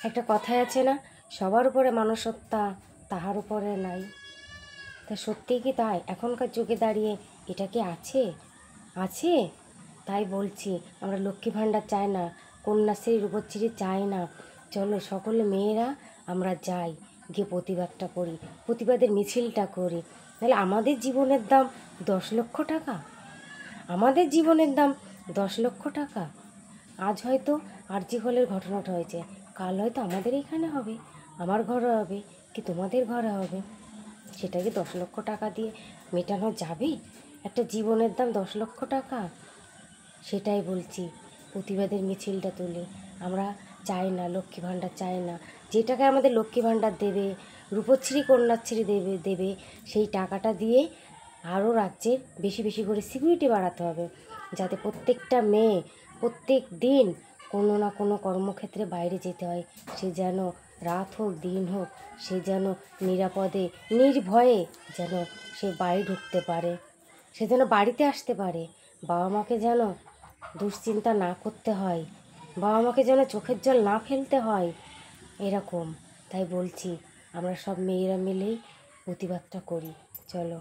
একটা কথাই আছে না, সবার উপরে মানুষত্বা তাহার উপরে নাই। তা সত্যিই কি তাই? এখনকার যুগে দাঁড়িয়ে এটা কি আছে? আছে। তাই বলছি, আমরা লক্ষ্মী ভাণ্ডার চাই না, কন্যাশ্রী রূপশ্রী চাই না। চলো সকলে মেয়েরা আমরা যাই, গিয়ে প্রতিবাদটা করি, প্রতিবাদের মিছিলটা করি। তাহলে আমাদের জীবনের দাম 10 লক্ষ টাকা, আমাদের জীবনের দাম 10 লক্ষ টাকা। আজ হয়তো আরজি হলের ঘটনাটা হয়েছে, কাল হয়তো আমাদের এখানে হবে, আমার ঘরে হবে, কি তোমাদের ঘরে হবে। সেটা কি 10 লক্ষ টাকা দিয়ে মেটানো যাবে? একটা জীবনের দাম 10 লক্ষ টাকা। সেটাই বলছি, প্রতিবাদের মিছিলটা তুলে আমরা চাই না, লক্ষ্মী ভাণ্ডার চাই না। যে টাকায় আমাদের লক্ষ্মী ভাণ্ডার দেবে, রূপশ্রী কন্যাশ্রী দেবে দেবে সেই টাকাটা দিয়ে আরও রাজ্যের বেশি বেশি করে সিকিউরিটি বাড়াতে হবে, যাতে প্রত্যেকটা মেয়ে প্রত্যেক দিন কোনো না কোনো কর্মক্ষেত্রে বাইরে যেতে হয়, সে যেন রাত হোক দিন হোক, সে যেন নিরাপদে নির্ভয়ে যেন সে বাড়ি ঢুকতে পারে, সে যেন বাড়িতে আসতে পারে, বাবা মাকে যেন দুশ্চিন্তা না করতে হয়, বাবা মাকে যেন চোখের জল না ফেলতে হয়, এরকম। তাই বলছি, আমরা সব মেয়েরা মিলেই প্রতিবাদটা করি, চলো।